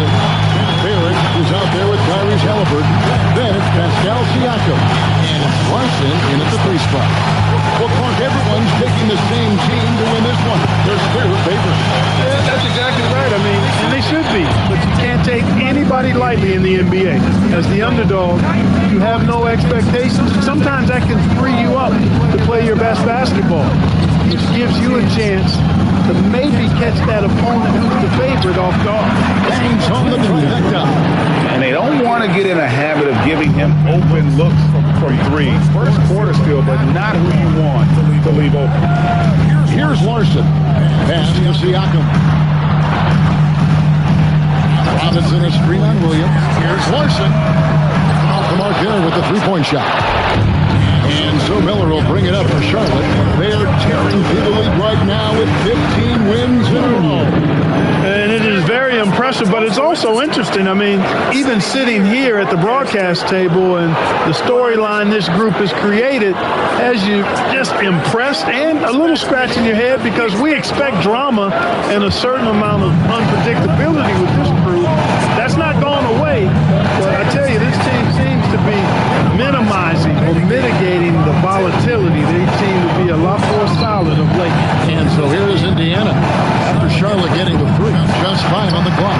Robinson. Barrett is out there with Tyrese Halliburton. Then it's Pascal Siakam. And it's Larson in at the 3 spot. Well, Clark, everyone's picking the same team to win this one. There's clear favorites. Yeah, that's exactly right. I mean, and they should be. But you can't take anybody lightly in the NBA. As the underdog, you have no expectations. Sometimes that can free you up to play your best basketball, which gives you a chance to maybe catch that opponent who's the favorite off guard. Bangs on the trifecta. And they don't want to get in a habit of giving him open looks from 3. First quarter still, but not who you want to leave open. Here's Larson. Pass to Siakam. Robinson a screen on Williams. Here's Larson. Off the mark there with the 3-point shot. And so Miller will bring it up for Charlotte. They're tearing through the league right now with 15 wins in a row. And it is very impressive, but it's also interesting. I mean, even sitting here at the broadcast table and the storyline this group has created has you just impressed and a little scratch in your head because we expect drama and a certain amount of unpredictability with this crew. That's not going away, but I tell you, this team seems to be minimizing or mitigating the volatility. They seem to be a lot more solid of late. And so here is Indiana. After Charlotte getting the 3, just 5 on the clock.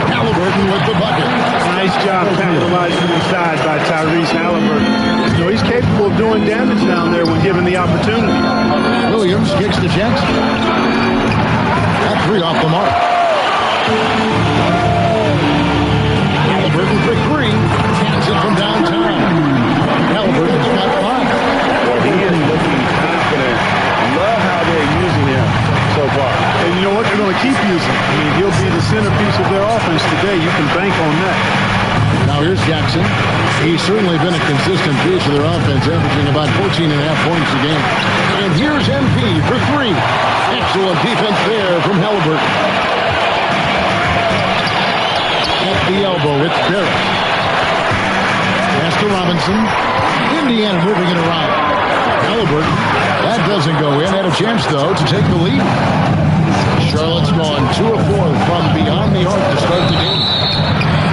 Halliburton with the bucket. Nice job capitalizing inside by Tyrese Halliburton. You know, he's capable of doing damage down there when given the opportunity. Williams kicks to Jackson. That 3 off the mark. Halliburton for 3. Hands it from downtown. Halliburton's got 5. Well, he is looking confident. Love how they're using him so far. And you know what? They're going to keep using him. I mean, he'll be the centerpiece of their offense today. You can bank on that. Now here's Jackson. He's certainly been a consistent piece of their offense, averaging about 14.5 points a game. And here's MP for 3. Excellent defense there from Halliburton. At the elbow, it's Barrett. Pass to Robinson. Indiana moving it around. Halliburton. That doesn't go in. Had a chance, though, to take the lead. Charlotte's gone 2 of 4 from beyond the arc to start the game.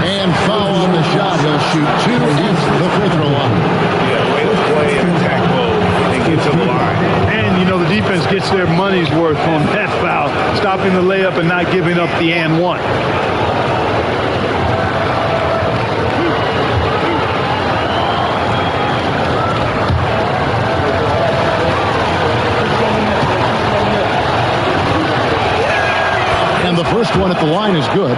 And foul on the shot. He'll shoot 2 against the free throw line. Yeah, way to play and attack mode and get to the line. And, you know, the defense gets their money's worth on that foul, stopping the layup and not giving up the and 1. And the first one at the line is good.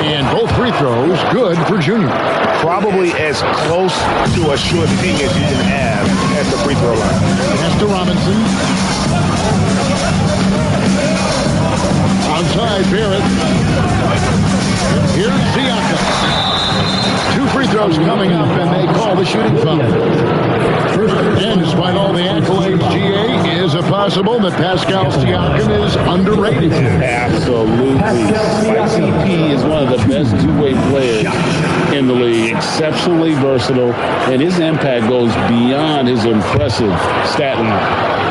And both free throws good for Junior. Probably as close to a sure thing as you can have at the free throw line. Pass to Robinson. Outside Barrett. Here's Siakam. 2 free throws coming up, and they call the shooting foul. And despite all the accolades, GA, is it possible that Pascal Siakam is underrated? Absolutely. Spicy P is one of the best two-way players in the league. Exceptionally versatile, and his impact goes beyond his impressive stat line.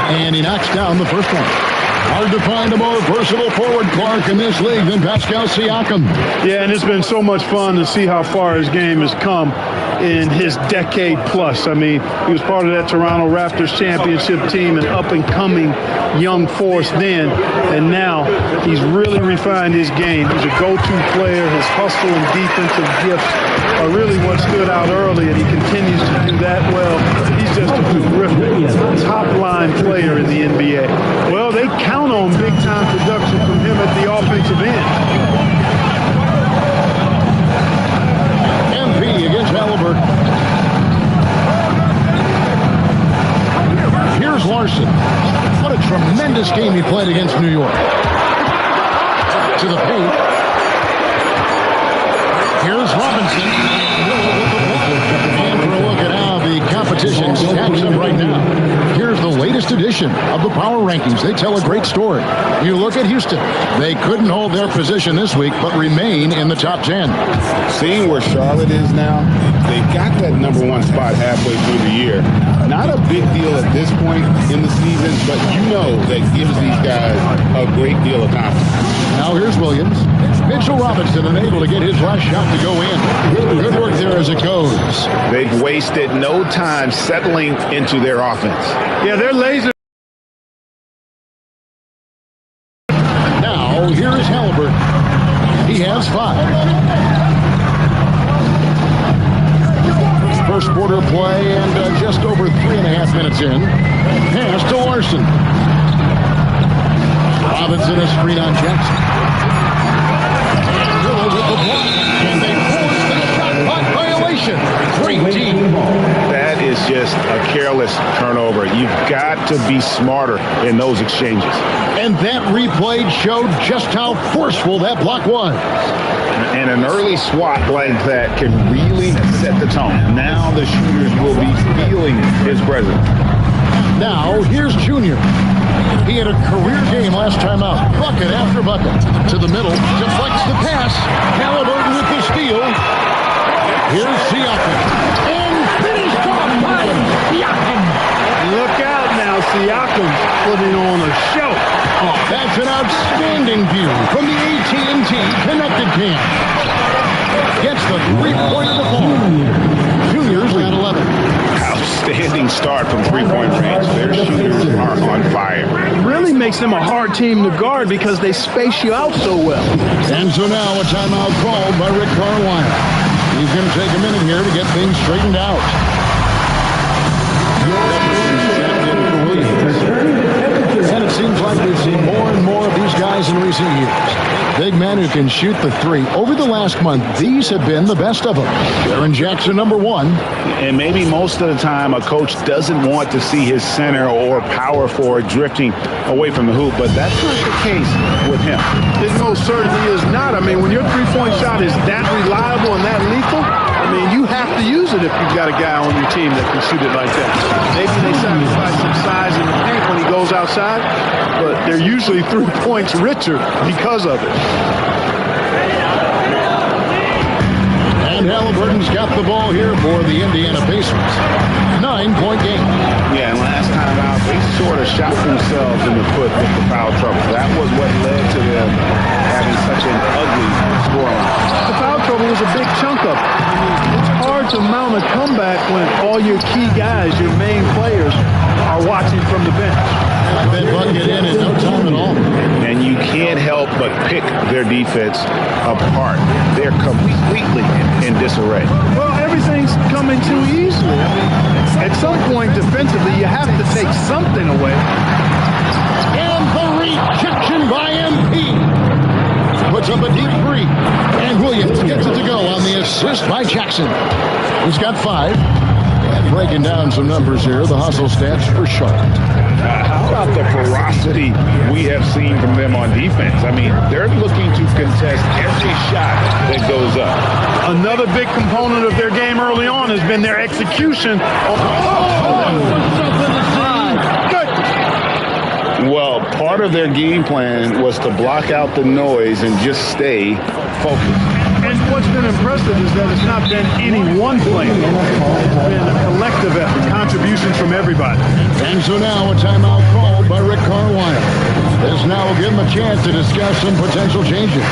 And he knocks down the first one. Hard to find a more versatile forward, Clark, in this league than Pascal Siakam. Yeah, and it's been so much fun to see how far his game has come in his decade plus. I mean, he was part of that Toronto Raptors championship team, an up-and-coming young force then, and now he's really refined his game. He's a go-to player. His hustle and defensive gifts are really what stood out early, and he continues to do that well. He's just a terrific top-line player in the NBA. Well, they count on big-time production from him at the offensive end. MP against Halliburton. Here's Larson. What a tremendous game he played against New York. To the paint. Here's Robinson. And for a look at how the competition stacks up right now. Here's the latest edition of the Power Rankings. They tell a great story. You look at Houston. They couldn't hold their position this week, but remain in the top 10. Seeing where Charlotte is now, they got that #1 spot halfway through the year. Not a big deal at this point in the season, but you know that gives these guys a great deal of confidence. Now here's Williams. Mitchell Robinson unable to get his last shot to go in. Good work there as it goes. They've wasted no time settling into their offense. Yeah, they're laser. Now here is Halliburton. He has 5. First quarter play and just over 3.5 minutes in. Pass to Larson. Robinson a screen on Jackson. With the block, and they force that shot clock violation. Great team. That is just a careless turnover. You've got to be smarter in those exchanges. And that replay showed just how forceful that block was. And an early swat like that can really set the tone. Now the shooters will be feeling his presence. Now here's Junior. He had a career game last time out. Bucket after bucket. To the middle. Deflects the pass. Halliburton with the steal. Here's Siakam. And finished off by Siakam. Look out now. Siakam's putting on a show. Oh, that's an outstanding view from the AT&T Connected Camp. Gets the three-pointer to fall. Junior's at 11. Outstanding start from three-point range. Their shooters are on fire. Really makes them a hard team to guard because they space you out so well. And so now a timeout called by Rick Carlisle. He's going to take a minute here to get things straightened out. And it seems like we've seen more and more of these guys in recent years. Big men who can shoot the three. Over the last month, these have been the best of them. Jaren Jackson, #1. And maybe most of the time a coach doesn't want to see his center or power forward drifting away from the hoop, but that's not the case with him. It most certainly is not. I mean, when your three-point shot is that reliable and that lethal, I mean, you have to use it if you've got a guy on your team that can shoot it like that. Maybe they sacrifice some size in the paint when he goes outside, but they're usually 3 points richer because of it. And Halliburton's got the ball here for the Indiana Pacers. 9-point game. Yeah, and last time out, they sort of shot themselves in the foot with the foul trouble. That was what led to them having such an ugly scoreline. The foul trouble was a big chunk of it. I mean, it's hard to mount a comeback when all your key guys, your main players, are watching from the bench. That bucket in no time at all. And you can't help but pick their defense apart. They're completely in disarray. Well, everything's coming too easily. I mean, at some point defensively, you have to take something away. And the rejection by MP. Puts up a deep three. And Williams gets it to go on the assist by Jackson. He's got 5. And breaking down some numbers here, the hustle stats for Charlotte. How about the ferocity we have seen from them on defense? I mean, they're looking to contest every shot that goes up. Another big component of their game early on has been their execution. Well, part of their game plan was to block out the noise and just stay focused. And what's been impressive is that it's not been any one player. It's been a collective effort, contributions from everybody. And so now a timeout called by Rick Carlisle. This now will give him a chance to discuss some potential changes.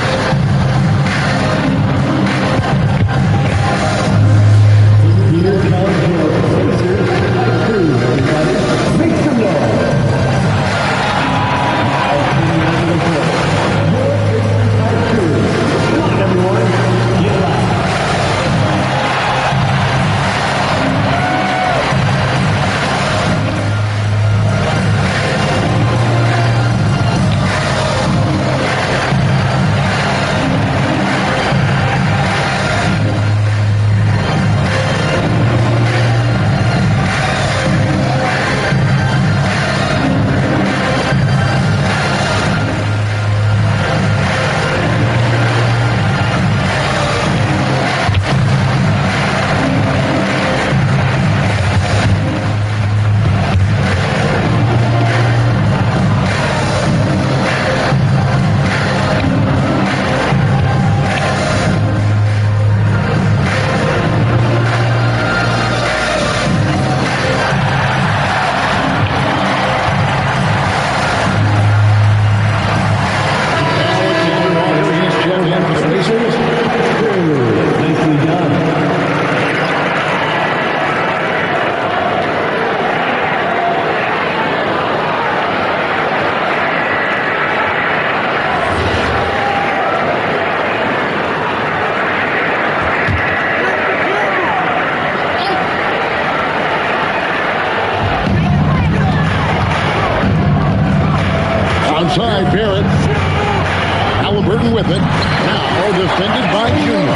with it. Now defended by Junior.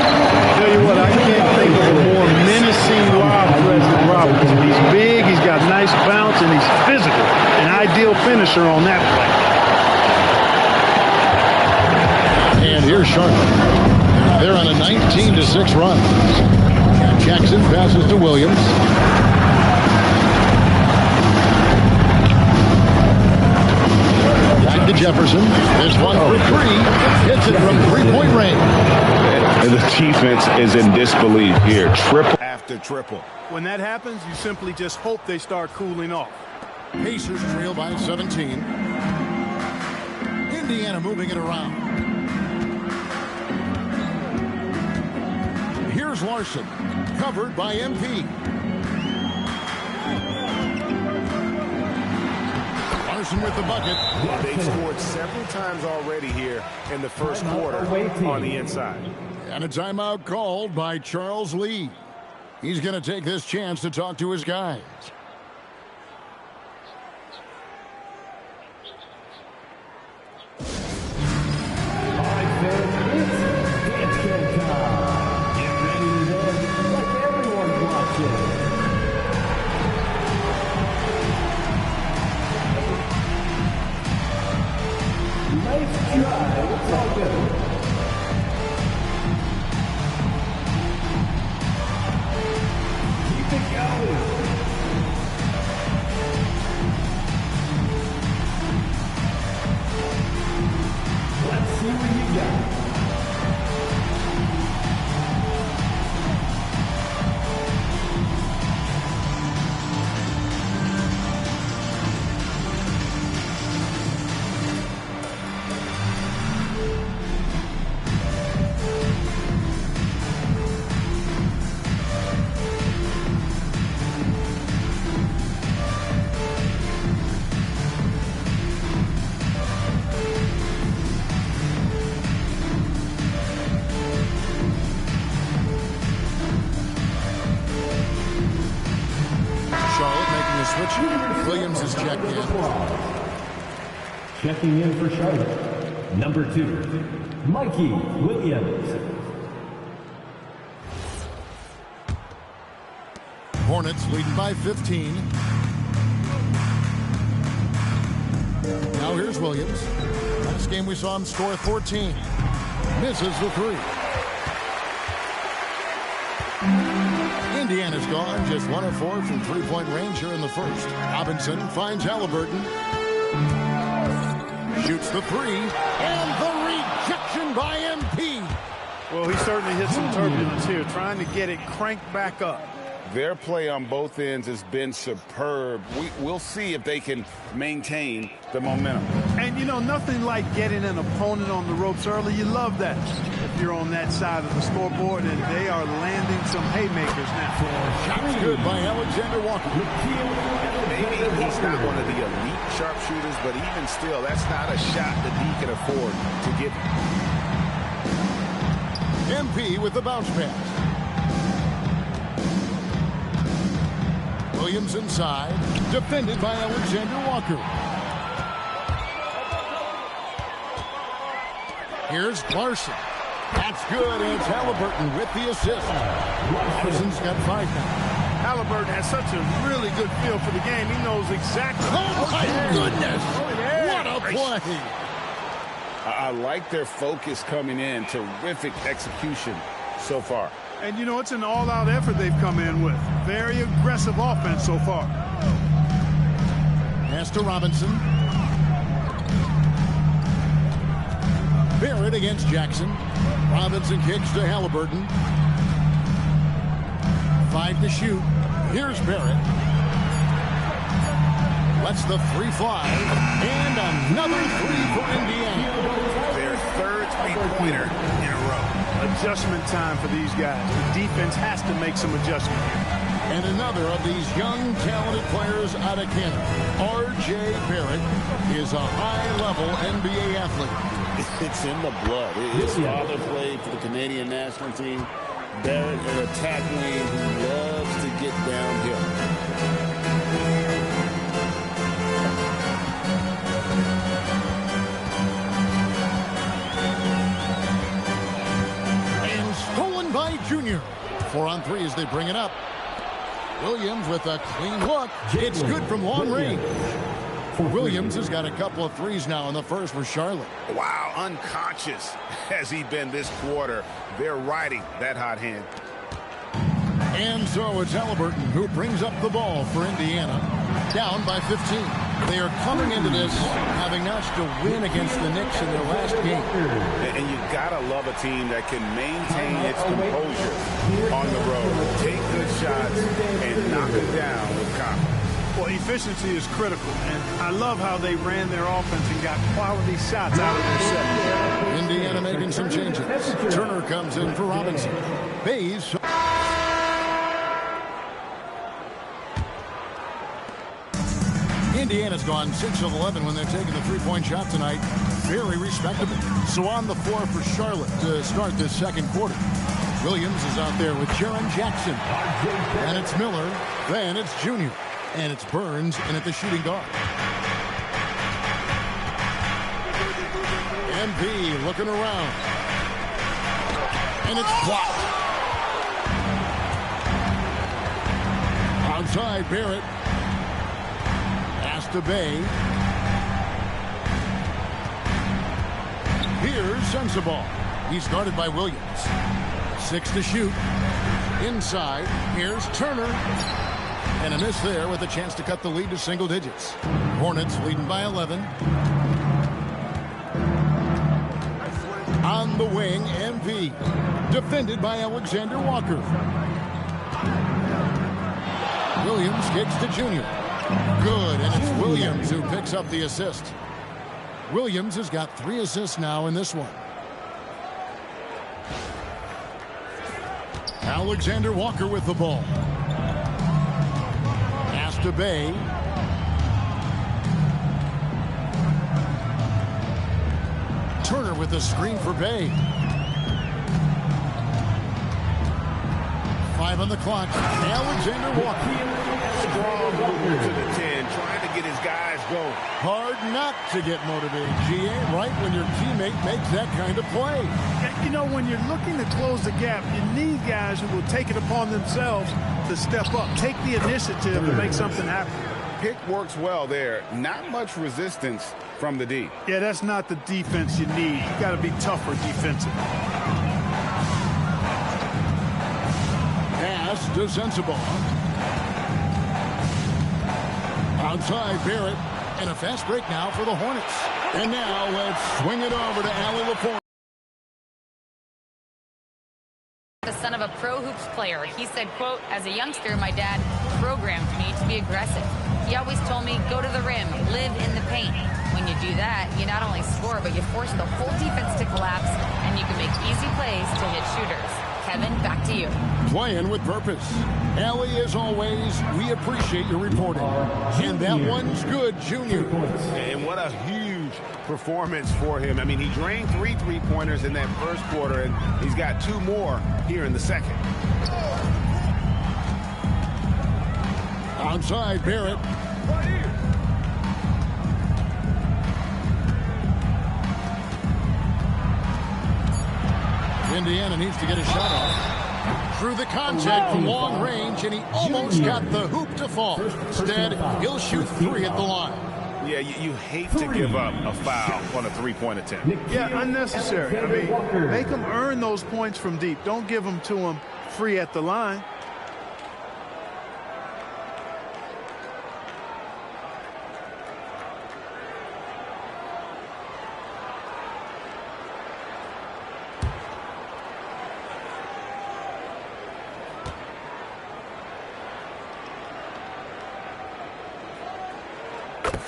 Tell you what, I can't think of a more menacing lob threat than Robinson. He's big, he's got nice bounce, and he's physical. An ideal finisher on that play. And here's Charlotte. They're on a 19-6 run. Jackson passes to Williams. Back to Jefferson. This one for three. Hits it from three-point range. And the defense is in disbelief here. Triple after triple. When that happens, you simply just hope they start cooling off. Pacers trail by 17. Indiana moving it around. Here's Larson, covered by MP. Larson with the bucket. They've scored several times already here in the first quarter on the inside. And a timeout called by Charles Lee. He's going to take this chance to talk to his guys. Williams is checked in. Checking in for Charlotte, number 2, Mikey Williams. Hornets leading by 15. Now here's Williams. Last game we saw him score 14. Misses the three. Indiana's gone just 1 of 4 from three-point range here in the first. Robinson finds Halliburton. Shoots the three. And the rejection by MP. Well, he certainly hit some turbulence here, trying to get it cranked back up. Their play on both ends has been superb. We'll see if they can maintain the momentum. And, you know, nothing like getting an opponent on the ropes early. You love that if you're on that side of the scoreboard, and they are landing some haymakers now. Shots good by Alexander Walker. Maybe he's not one of the elite sharpshooters, but even still, that's not a shot that he can afford to give. MP with the bounce pass. Williams inside, defended by Alexander Walker. Here's Larson. That's good, and it's Halliburton with the assist. Larson's got 5 now. Halliburton has such a really good feel for the game. He knows exactly. Oh, my goodness. What a play. I like their focus coming in. Terrific execution so far. And, you know, it's an all-out effort they've come in with. Very aggressive offense so far. Pass to Robinson. Barrett against Jackson. Robinson kicks to Halliburton. 5 to shoot. Here's Barrett. Lets the three fly. And another three for Indiana. Their third three-pointer in a row. Adjustment time for these guys. The defense has to make some adjustment here. And another of these young, talented players out of Canada, R.J. Barrett, is a high-level NBA athlete. It's in the blood. His father played for the Canadian national team. Barrett, an attack wing who loves to get downhill. Bay Jr. 4-on-3 as they bring it up. Williams with a clean look. It's good from long range. Williams has got a couple of threes now in the first for Charlotte. Wow, unconscious has he been this quarter. They're riding that hot hand. And so it's Halliburton who brings up the ball for Indiana. Down by 15. They are coming into this having notched a win against the Knicks in their last game. And you gotta love a team that can maintain its composure on the road. Take good shots and knock them down with confidence. Well, efficiency is critical, and I love how they ran their offense and got quality shots out of their set. Indiana making some changes. Turner comes in for Robinson. Bays. Indiana's gone 6 of 11 when they're taking the three-point shot tonight. Very respectable. So on the floor for Charlotte to start this second quarter. Williams is out there with Jaren Jackson. And it's Miller. Then it's Junior. And it's Burns in at the shooting guard. MP looking around. And it's blocked. Outside, Barrett. Pass to Bay. Here's Sensabaugh. He's guarded by Williams. 6 to shoot. Inside, here's Turner. And a miss there with a chance to cut the lead to single digits. Hornets leading by 11. On the wing, MV. Defended by Alexander Walker. Williams kicks to Junior. Good, and it's Williams who picks up the assist. Williams has got 3 assists now in this one. Alexander Walker with the ball. Pass to Bay. Turner with the screen for Bay. 5 on the clock. Alexander Walker. Strong movement to the 10, trying to get his guys going. Hard not to get motivated, GA, right when your teammate makes that kind of play. You know, when you're looking to close the gap, you need guys who will take it upon themselves to step up, take the initiative to make something happen. Pick works well there. Not much resistance from the D. Yeah, that's not the defense you need. You got to be tougher defensively. Pass to Sensabaugh. Outside, Barrett. And a fast break now for the Hornets. And now let's swing it over to Allie LaForge. The son of a pro hoops player. He said, quote, as a youngster, my dad programmed me to be aggressive. He always told me, go to the rim, live in the paint. When you do that, you not only score, but you force the whole defense to collapse, and you can make easy plays to hit shooters. Kevin, back to you. Playing with purpose. Allie, as always, we appreciate your reporting. And that one's good, Junior. And what a huge performance for him. I mean, he drained 3 three-pointers in that first quarter, and he's got 2 more here in the second. Outside, Barrett. Indiana needs to get a shot off. Through the contact from long range, and he almost got the hoop to fall. Instead, he'll shoot 3 at the line. Yeah, you hate to give up a foul on a three-point attempt. Yeah, unnecessary. I mean, make them earn those points from deep. Don't give them to them free at the line.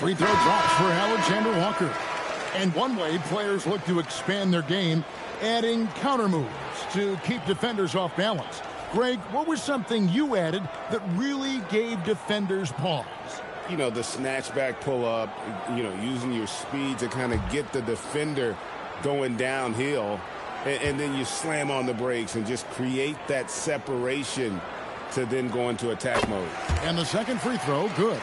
Free throw drops for Alexander Walker. And one way players look to expand their game, adding counter moves to keep defenders off balance. Greg, what was something you added that really gave defenders pause? You know, the snatch back pull up, you know, using your speed to kind of get the defender going downhill. And then you slam on the brakes and just create that separation to then go into attack mode. And the second free throw, good.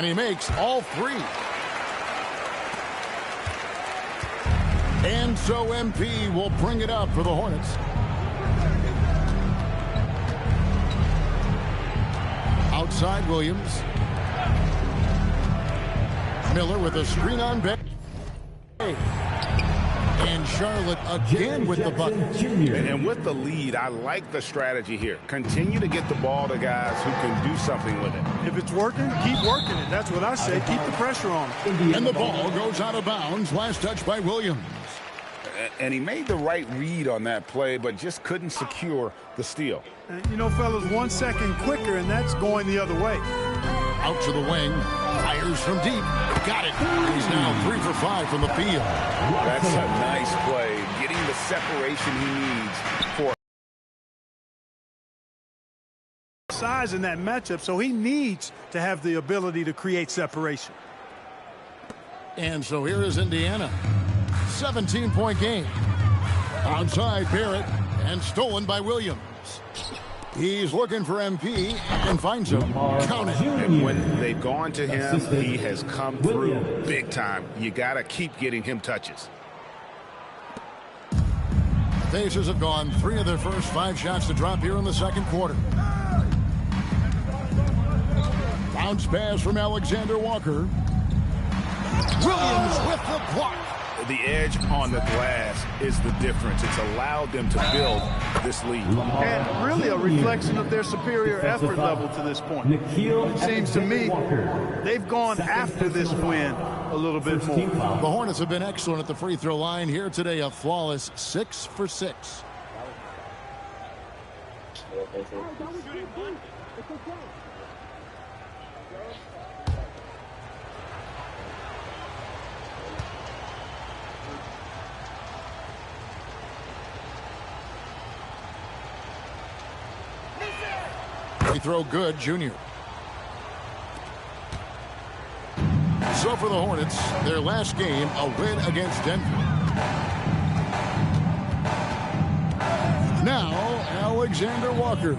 And he makes all three. And so MP will bring it up for the Hornets. Outside Williams. Miller with a screen on back. And Charlotte again with the bucket. And with the lead, I like the strategy here. Continue to get the ball to guys who can do something with it. If it's working, keep working it. That's what I say. Keep the pressure on. And the ball goes out of bounds. Last touch by Williams. And he made the right read on that play, but just couldn't secure the steal. And, you know, fellas, 1 second quicker, and that's going the other way. Out to the wing. Fires from deep. Got it. He's now 3 for 5 from the field. That's a nice play. Getting the separation he needs for size in that matchup, so he needs to have the ability to create separation. And so here is Indiana. 17-point game. Outside Barrett and stolen by Williams. He's looking for MP and finds him. Count it. And when they've gone to him, he has come through big time. You got to keep getting him touches. Pacers have gone 3 of their first 5 shots to drop here in the second quarter. Bounce pass from Alexander Walker. Williams with the block. The edge on the glass is the difference. It's allowed them to build this lead. And really a reflection of their superior effort level to this point. It seems to me they've gone after this win a little bit more. The Hornets have been excellent at the free throw line here today. A flawless 6 for 6. Free throw good, Junior. So for the Hornets, their last game, a win against Denver. Now, Alexander Walker.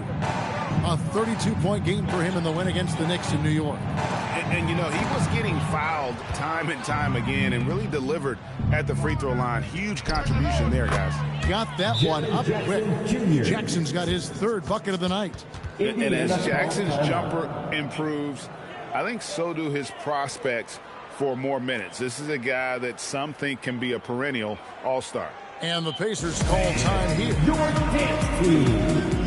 A 32-point game for him in the win against the Knicks in New York. And you know, he was getting fouled time and time again and really delivered at the free throw line. Huge contribution there, guys. Got that one up quick. Jackson's got his 3rd bucket of the night. And as Jackson's jumper improves, I think so do his prospects for more minutes. This is a guy that some think can be a perennial all-star. And the Pacers call time here. Your dance team.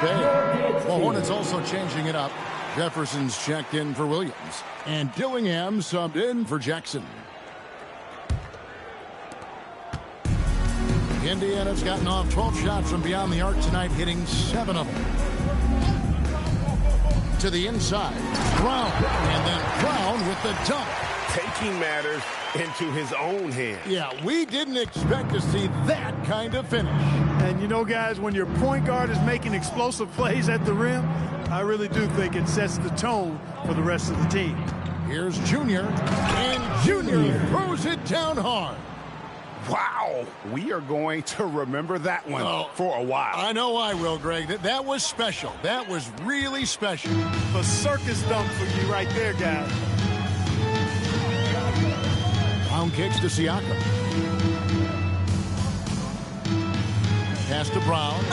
The Hornets also changing it up. Jefferson's checked in for Williams. And Dillingham subbed in for Jackson. Indiana's gotten off 12 shots from beyond the arc tonight, hitting 7 of them. To the inside. Brown. And then Brown with the dunk. Taking matters into his own hands. Yeah, we didn't expect to see that kind of finish. And you know, guys, when your point guard is making explosive plays at the rim, I really do think it sets the tone for the rest of the team. Here's Junior, and Junior throws it down hard. Wow, we are going to remember that one for a while. I know I will, Greg. That was special. That was really special. The circus dunk for you right there, guys. Brown kicks to Siakam. Pass to Brown.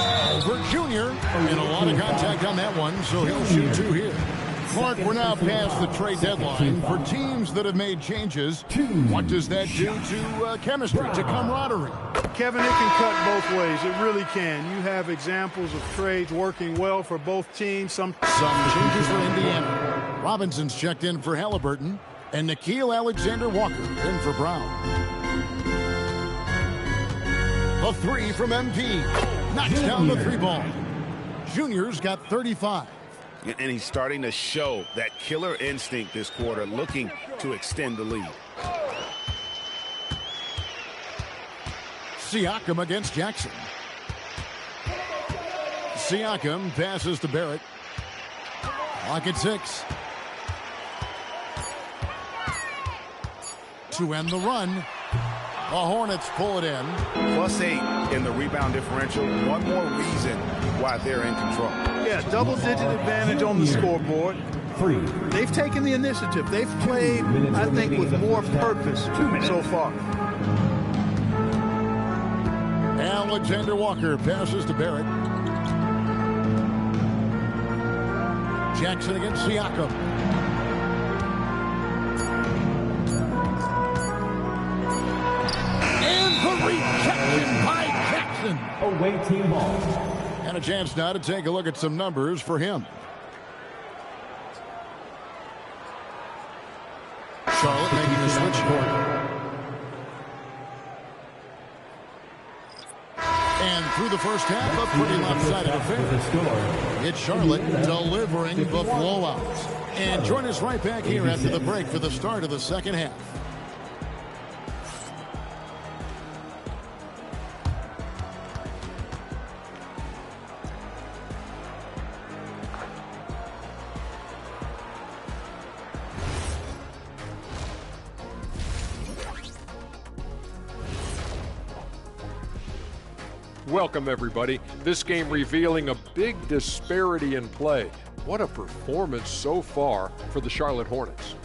Over Junior. And a lot of contact on that one, so he'll shoot 2 here. Mark, we're now past the trade deadline. For teams that have made changes, what does that do to chemistry, to camaraderie? Kevin, it can cut both ways. It really can. You have examples of trades working well for both teams. Some changes for Indiana. Robinson's checked in for Halliburton. And Nickeil Alexander-Walker in for Brown. The The three from MP. Knocks down the three ball. Junior's got 35. And he's starting to show that killer instinct this quarter, looking to extend the lead. Siakam against Jackson. Siakam passes to Barrett. Clock at 6. To end the run. The Hornets pull it in. +8 in the rebound differential. One more reason why they're in control. Yeah, double-digit advantage on the scoreboard. They've taken the initiative. They've played, I think, with more purpose so far. Alexander Walker passes to Barrett. Jackson against Siakam. And the rejection by Jackson. Away team ball. And a chance now to take a look at some numbers for him. Charlotte making the switch. And through the first half, a pretty lopsided affair. It's Charlotte delivering the blowout. And join us right back here after the break for the start of the second half. Welcome, everybody. This game revealing a big disparity in play. What a performance so far for the Charlotte Hornets.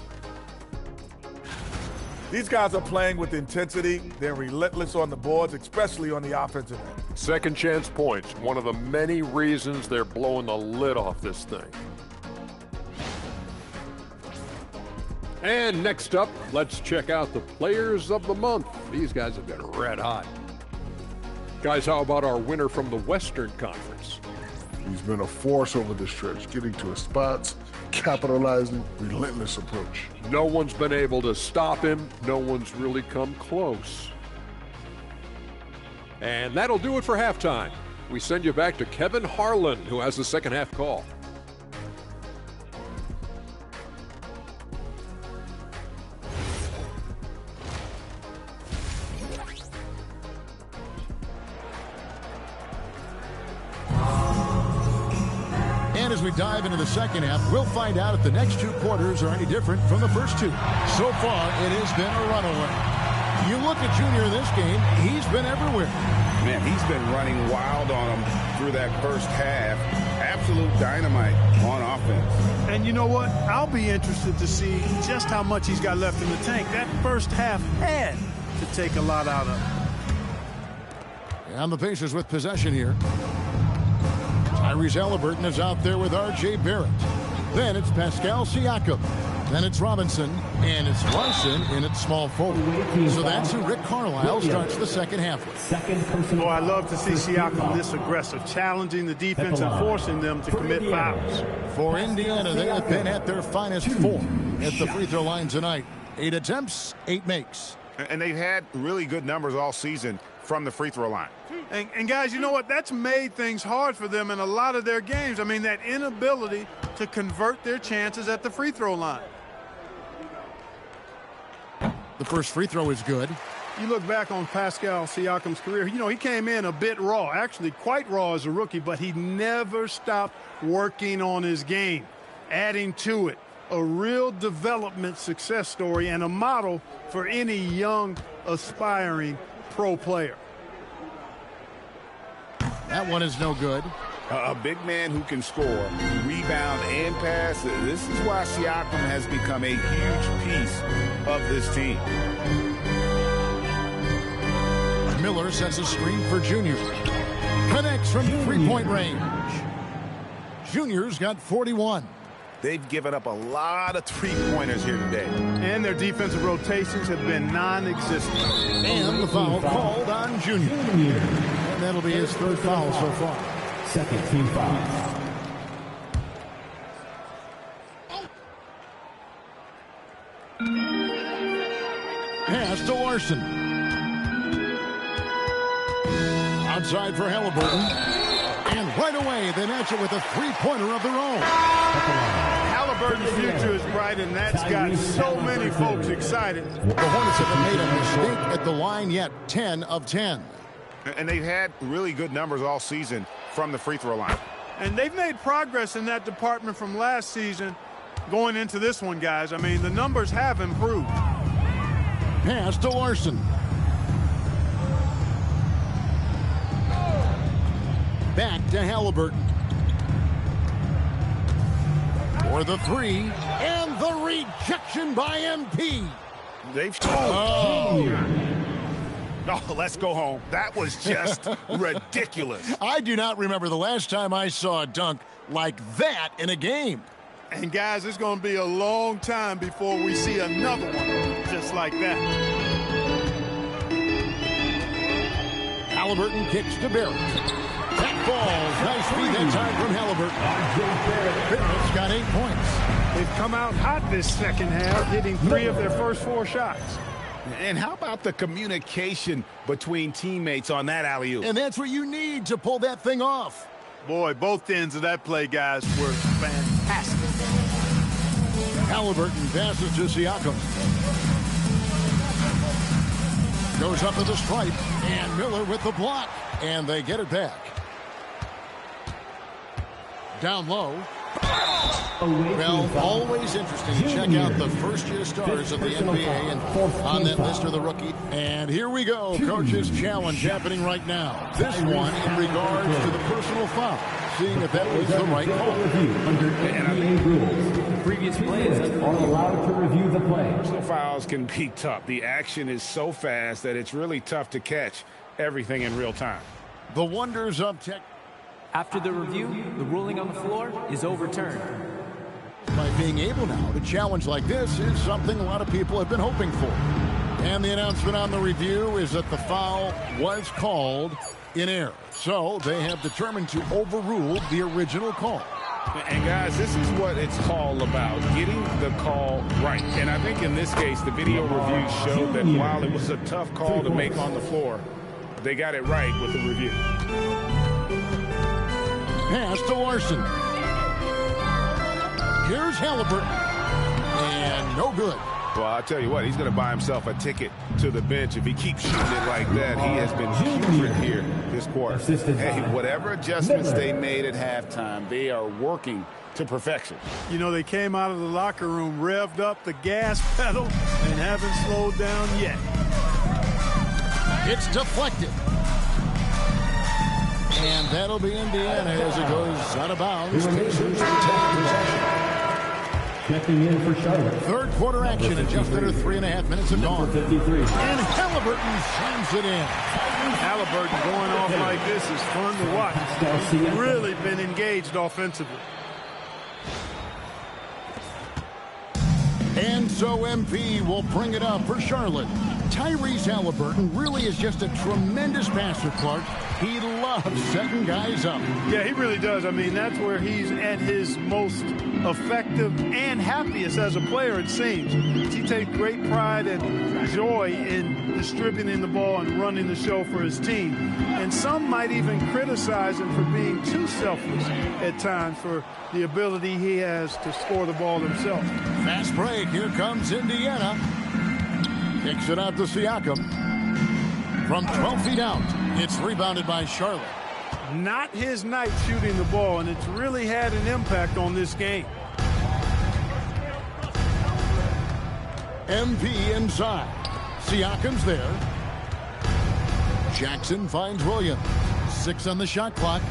These guys are playing with intensity. They're relentless on the boards, especially on the offensive end. Second chance points, one of the many reasons they're blowing the lid off this thing. And next up, let's check out the players of the month. These guys have been red hot. Guys, how about our winner from the Western Conference? He's been a force over the stretch, getting to his spots, capitalizing, relentless approach. No one's been able to stop him. No one's really come close. And that'll do it for halftime. We send you back to Kevin Harlan, who has the second half call. As we dive into the second half, we'll find out if the next two quarters are any different from the first two. So far, it has been a runaway. You look at Junior in this game, he's been everywhere. Man, he's been running wild on him through that first half. Absolute dynamite on offense. And you know what? I'll be interested to see just how much he's got left in the tank. That first half had to take a lot out of him. And the Pacers with possession here. Tyrese Halliburton is out there with R.J. Barrett. Then it's Pascal Siakam. Then it's Robinson. And it's Larson in its small forward. So that's who Rick Carlisle starts the second half with. I love to see Siakam this aggressive, challenging the defense and forcing them to commit fouls. For Indiana, they have been at their finest 4 at the free throw line tonight. 8 attempts, 8 makes. And they've had really good numbers all season from the free throw line. And guys, you know what? That's made things hard for them in a lot of their games. I mean, that inability to convert their chances at the free throw line. The first free throw is good. You look back on Pascal Siakam's career, you know, he came in a bit raw, actually quite raw as a rookie, but he never stopped working on his game, adding to it. A real development success story and a model for any young, aspiring pro player. That one is no good. A big man who can score, rebound, and pass. This is why Siakam has become a huge piece of this team. Miller sets a screen for Junior. Connects from three-point range. Junior's got 41. They've given up a lot of three-pointers here today. And their defensive rotations have been non-existent. And the foul called on Junior. And that'll be his third foul so far. Second team foul. Pass to Larson. outside for Halliburton. And right away, they match it with a three-pointer of their own. Halliburton's future is bright, and that's got so many folks excited. The Hornets haven't made a mistake at the line yet, 10 of 10. And they've had really good numbers all season from the free throw line. And they've made progress in that department from last season going into this one, guys. I mean, the numbers have improved. Pass to Larson. Back to Halliburton. For the three, and the rejection by MP. They've let's go home. That was just ridiculous. I do not remember the last time I saw a dunk like that in a game. And guys, it's going to be a long time before we see another one just like that. Halliburton kicks to Barrett. That falls. Nice feed that time from Halliburton. Barrett's got 8 points. They've come out hot this second half, hitting 3 of their first 4 shots. And how about the communication between teammates on that alley-oop? And that's what you need to pull that thing off. Boy, both ends of that play, guys, were fantastic. Halliburton passes to Siakam. Goes up to the stripe, and Miller with the block. And they get it back. Down low. Well, always interesting to check out the first-year stars of the NBA, and on that list are the rookie. And here we go, Coach's challenge happening right now. This one in regards to the personal foul, seeing if that was the right call. Under NBA rules, previous players are allowed to review the play. Personal fouls can be tough. The action is so fast that it's really tough to catch everything in real time. The wonders of tech. After the review, the ruling on the floor is overturned. By being able now to challenge like this is something a lot of people have been hoping for. And the announcement on the review is that the foul was called in error. So they have determined to overrule the original call. And guys, this is what it's all about, getting the call right. And I think in this case, the video review showed that while it was a tough call to make on the floor, they got it right with the review. Pass to Larson. Here's Halliburton. And no good. Well, I'll tell you what, he's going to buy himself a ticket to the bench if he keeps shooting it like that. He has been putrid here this quarter. Hey, whatever adjustments they made at halftime, they are working to perfection. You know, they came out of the locker room, revved up the gas pedal, and haven't slowed down yet. It's deflected. And that'll be Indiana as it goes out of bounds. Pacers retain possession. Checking in for Charlotte. Third quarter action in just under 3.5 minutes have gone. 53. And Halliburton sends it in. Halliburton going off like this is fun to watch. He's really been engaged offensively. And so MP will bring it up for Charlotte. Tyrese Halliburton really is just a tremendous passer, Clark. He loves setting guys up. Yeah, he really does. I mean, that's where he's at his most effective and happiest as a player, it seems. He takes great pride and joy in distributing the ball and running the show for his team. And some might even criticize him for being too selfless at times for the ability he has to score the ball himself. Fast break. Here comes Indiana. Kicks it out to Siakam. From 12 feet out, it's rebounded by Charlotte. Not his night shooting the ball, and it's really had an impact on this game. MP inside. Siakam's there. Jackson finds Williams. 6 on the shot clock.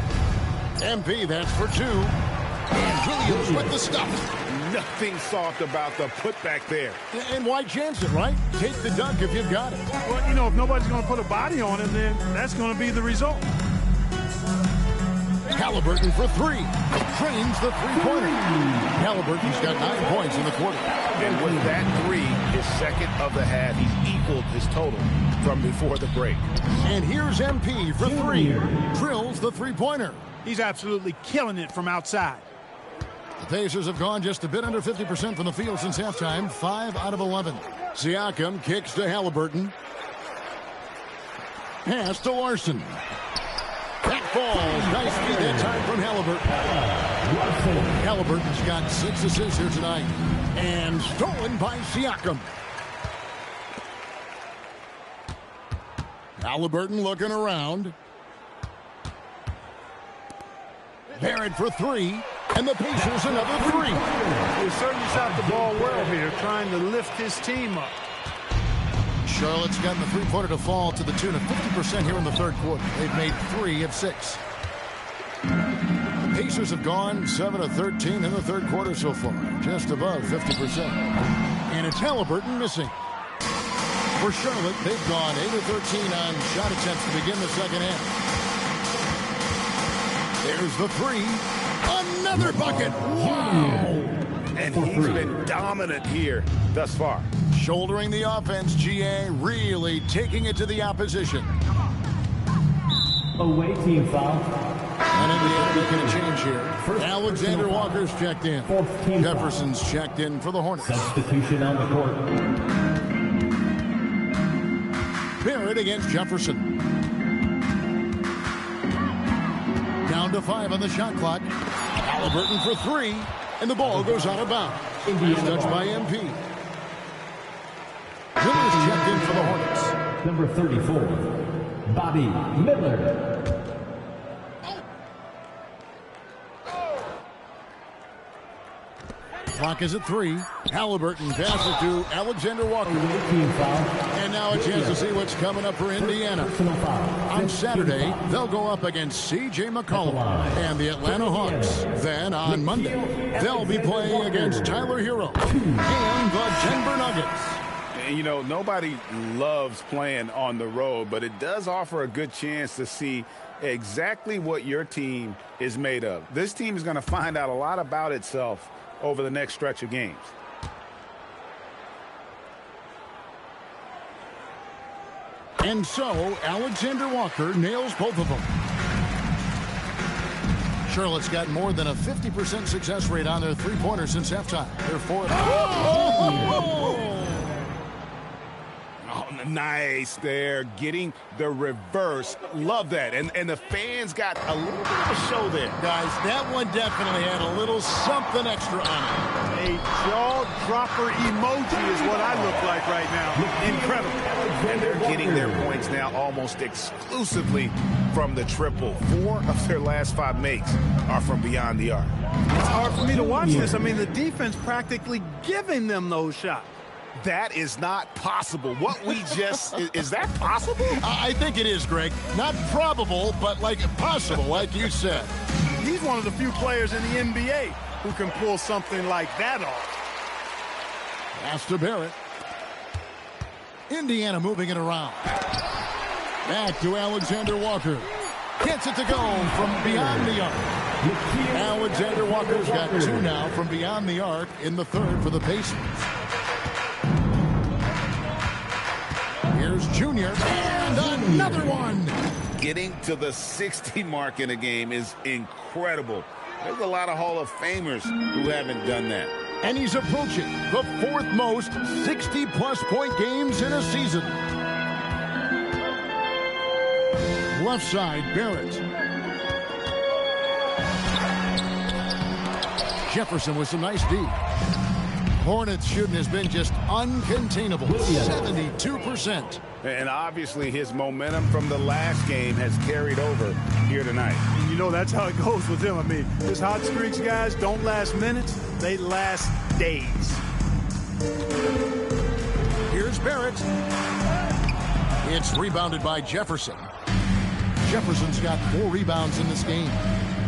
MP, that's for 2. And Williams with the stuff. Nothing soft about the putback there. And why chance it, right? Take the dunk if you've got it. Well, you know, if nobody's going to put a body on him, then that's going to be the result. Halliburton for 3. Trains the three-pointer. Halliburton's got 9 points in the quarter. And with that 3, his second of the half, he's equaled his total from before the break. And here's MP for 3. Drills the three-pointer. He's absolutely killing it from outside. The Pacers have gone just a bit under 50% from the field since halftime. 5 out of 11. Siakam kicks to Halliburton. Pass to Larson. falls. Nice feed that time from Halliburton. Halliburton's got 6 assists here tonight. And stolen by Siakam. Halliburton looking around. Barrett for 3. And the Pacers another 3. He certainly shot the ball well here, trying to lift his team up. Charlotte's gotten the three-pointer to fall to the tune of 50% here in the third quarter. They've made 3 of 6. The Pacers have gone 7 of 13 in the third quarter so far, just above 50%. And it's Halliburton missing. For Charlotte, they've gone 8 of 13 on shot attempts to begin the second half. There's the 3. Another bucket. Wow. And he's been dominant here thus far. Shouldering the offense, GA really taking it to the opposition. Away team foul. And in the end, making a change here. Alexander Walker's checked in. Jefferson's checked in for the Hornets. Substitution on the court. Barrett against Jefferson. Down to 5 on the shot clock. Halliburton for 3. And the ball goes out of bounds. Touched by MP. Miller's checked in for the Hornets. Number 34, Bobby Miller. Clock is at 3. Halliburton passes to Alexander Walker. And now a chance to see what's coming up for Indiana. On Saturday, they'll go up against C.J. McCollum and the Atlanta Hawks. Then on Monday, they'll be playing against Tyler Hero and the Denver Nuggets. And, you know, nobody loves playing on the road, but it does offer a good chance to see exactly what your team is made of. This team is going to find out a lot about itself over the next stretch of games. And so, Alexander Walker nails both of them. Charlotte's got more than a 50% success rate on their three-pointers since halftime. They're 4. Oh, nice there, getting the reverse. Love that. And the fans got a little bit of a show there. Guys, that one definitely had a little something extra on it. A jaw-dropper emoji is what I look like right now. Incredible. And they're getting their points now almost exclusively from the triple. 4 of their last 5 makes are from beyond the arc. It's hard for me to watch this. I mean, the defense practically giving them those shots. That is not possible. What we just, is that possible? I think it is, Greg. Not probable, but like possible, like you said. He's one of the few players in the NBA who can pull something like that off. Pass to Barrett. Indiana moving it around. Back to Alexander Walker. Gets it to go from beyond the arc. Alexander Walker's got 2 now from beyond the arc in the third for the Pacers. Here's Junior, and another one. Getting to the 60 mark in a game is incredible. There's a lot of Hall of Famers who haven't done that. And he's approaching the 4th most 60-plus point games in a season. Left side, Barrett. Jefferson with some nice D. Hornets shooting has been just uncontainable. 72%. And obviously his momentum from the last game has carried over here tonight. You know, that's how it goes with him. I mean, his hot streaks, guys, don't last minutes. They last days. Here's Barrett. It's rebounded by Jefferson. Jefferson's got 4 rebounds in this game.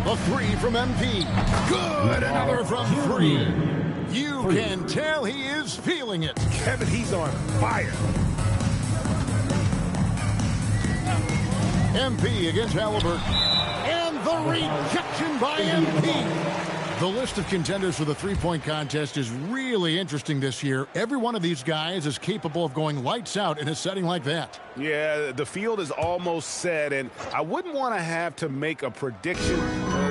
The 3 from MP. Good. Another from 3. You can tell he is feeling it. Kevin, he's on fire. MP against Halliburton. And the rejection by MP. The list of contenders for the three-point contest is really interesting this year. Every one of these guys is capable of going lights out in a setting like that. Yeah, the field is almost set, and I wouldn't want to have to make a prediction.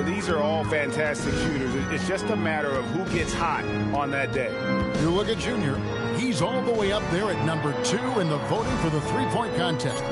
These are all fantastic shooters. It's just a matter of who gets hot on that day. You look at Junior. He's all the way up there at number 2 in the voting for the three-point contest.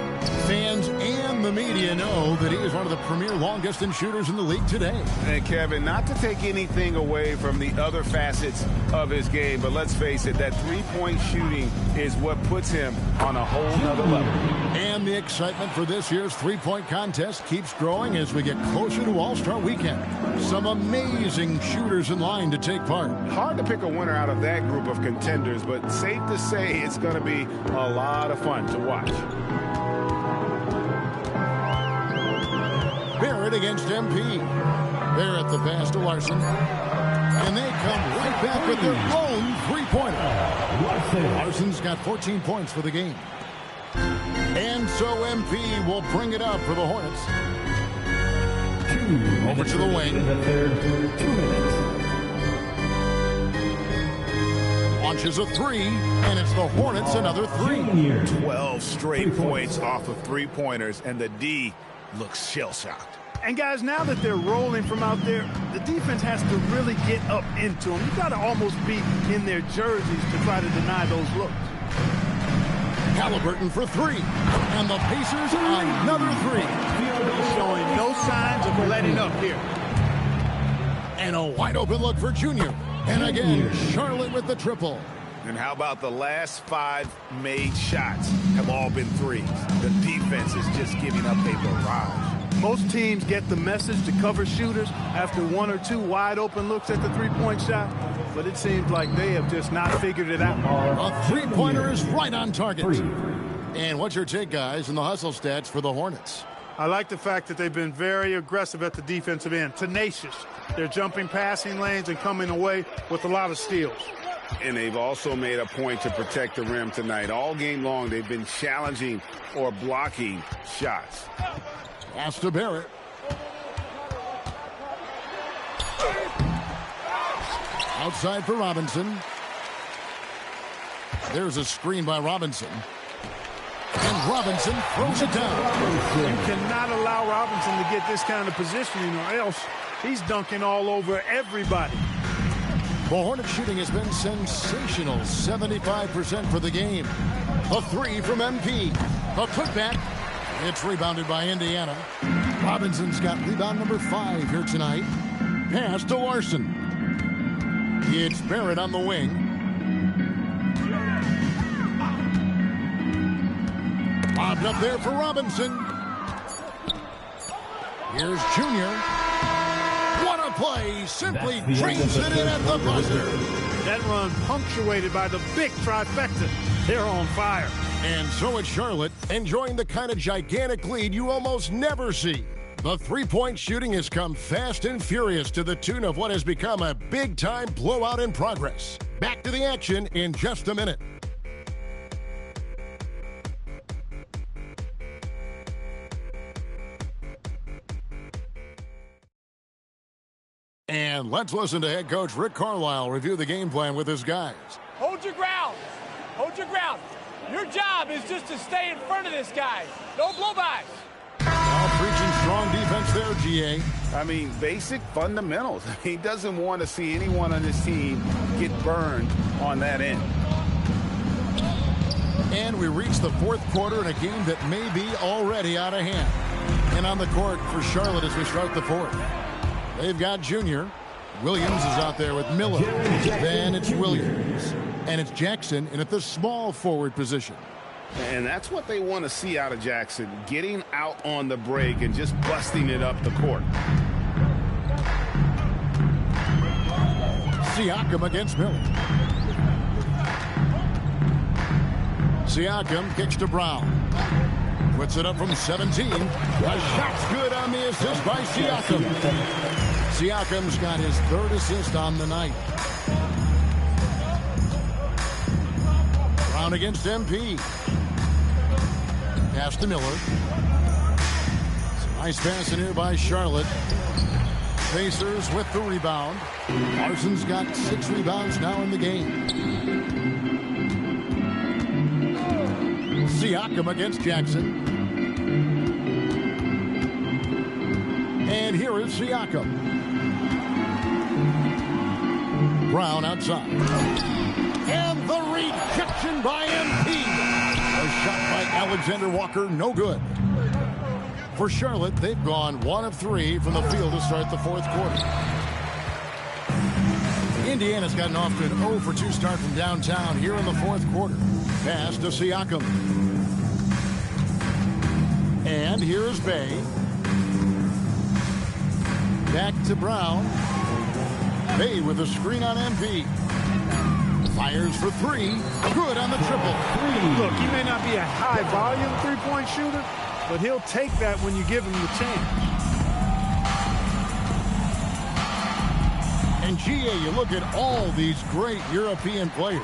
Fans and the media know that he is one of the premier long-distance shooters in the league today. And Kevin, not to take anything away from the other facets of his game, but let's face it, that three-point shooting is what puts him on a whole nother level. And the excitement for this year's three-point contest keeps growing as we get closer to All-Star Weekend. Some amazing shooters in line to take part. Hard to pick a winner out of that group of contenders, but safe to say it's going to be a lot of fun to watch. Barrett against MP. Barrett the pass to Larson. And they come right back with their own three-pointer. Larson's got 14 points for the game. And so MP will bring it up for the Hornets. Over to the wing. 2 minutes. Launches a three, and it's the Hornets another three. 12 straight points off of three-pointers, and the D looks shell-shocked. And guys, now that they're rolling from out there, the defense has to really get up into them. You got to almost be in their jerseys to try to deny those looks. Halliburton for three, and the Pacers another three. Showing no signs of letting up here. And a wide open look for Junior. And again, Charlotte with the triple. And how about the last 5 made shots have all been threes? The defense is just giving up a barrage. Most teams get the message to cover shooters after 1 or 2 wide open looks at the three-point shot, but it seems like they have just not figured it out. A three-pointer is right on target. And what's your take, guys, in the hustle stats for the Hornets? I like the fact that they've been very aggressive at the defensive end, tenacious. They're jumping passing lanes and coming away with a lot of steals. And they've also made a point to protect the rim tonight. All game long, they've been challenging or blocking shots. Pass to Barrett. Outside for Robinson. There's a screen by Robinson. And Robinson throws it down. You cannot allow Robinson to get this kind of positioning, or else he's dunking all over everybody. The Hornet shooting has been sensational. 75% for the game. A three from MP. A putback. It's rebounded by Indiana. Robinson's got rebound number 5 here tonight. Pass to Larson. It's Barrett on the wing. Bobbed up there for Robinson. Here's Junior. What a play. Simply drains it in at the buzzer. That run punctuated by the big trifecta. They're on fire. And so it's Charlotte, enjoying the kind of gigantic lead you almost never see. The three-point shooting has come fast and furious to the tune of what has become a big-time blowout in progress. Back to the action in just a minute. And let's listen to head coach Rick Carlisle review the game plan with his guys. Hold your ground. Hold your ground. Your job is just to stay in front of this guy. No blow-bys. Now preaching strong defense there, GA. I mean, basic fundamentals. He doesn't want to see anyone on his team get burned on that end. And we reach the fourth quarter in a game that may be already out of hand. And on the court for Charlotte as we start the fourth. They've got Junior. Williams is out there with Miller. Then it's Williams. And it's Jackson in at the small forward position. And that's what they want to see out of Jackson, getting out on the break and just busting it up the court. Siakam against Miller. Siakam kicks to Brown. Puts it up from 17. The shot's good on the assist by Siakam. Siakam's got his 3rd assist on the night. Brown against MP. Pass to Miller. Nice pass in here by Charlotte. Pacers with the rebound. Larson's got 6 rebounds now in the game. Siakam against Jackson. And here is Siakam. Brown outside. And the rejection by MP. A shot by Alexander Walker, no good. For Charlotte, they've gone 1 of 3 from the field to start the fourth quarter. Indiana's gotten off to an 0 for 2 start from downtown here in the fourth quarter. Pass to Siakam. And here's Bay. Back to Brown. Bay with a screen on MP. Fires for 3. Good on the triple. Look, he may not be a high-volume three-point shooter, but he'll take that when you give him the chance. And GA, you look at all these great European players.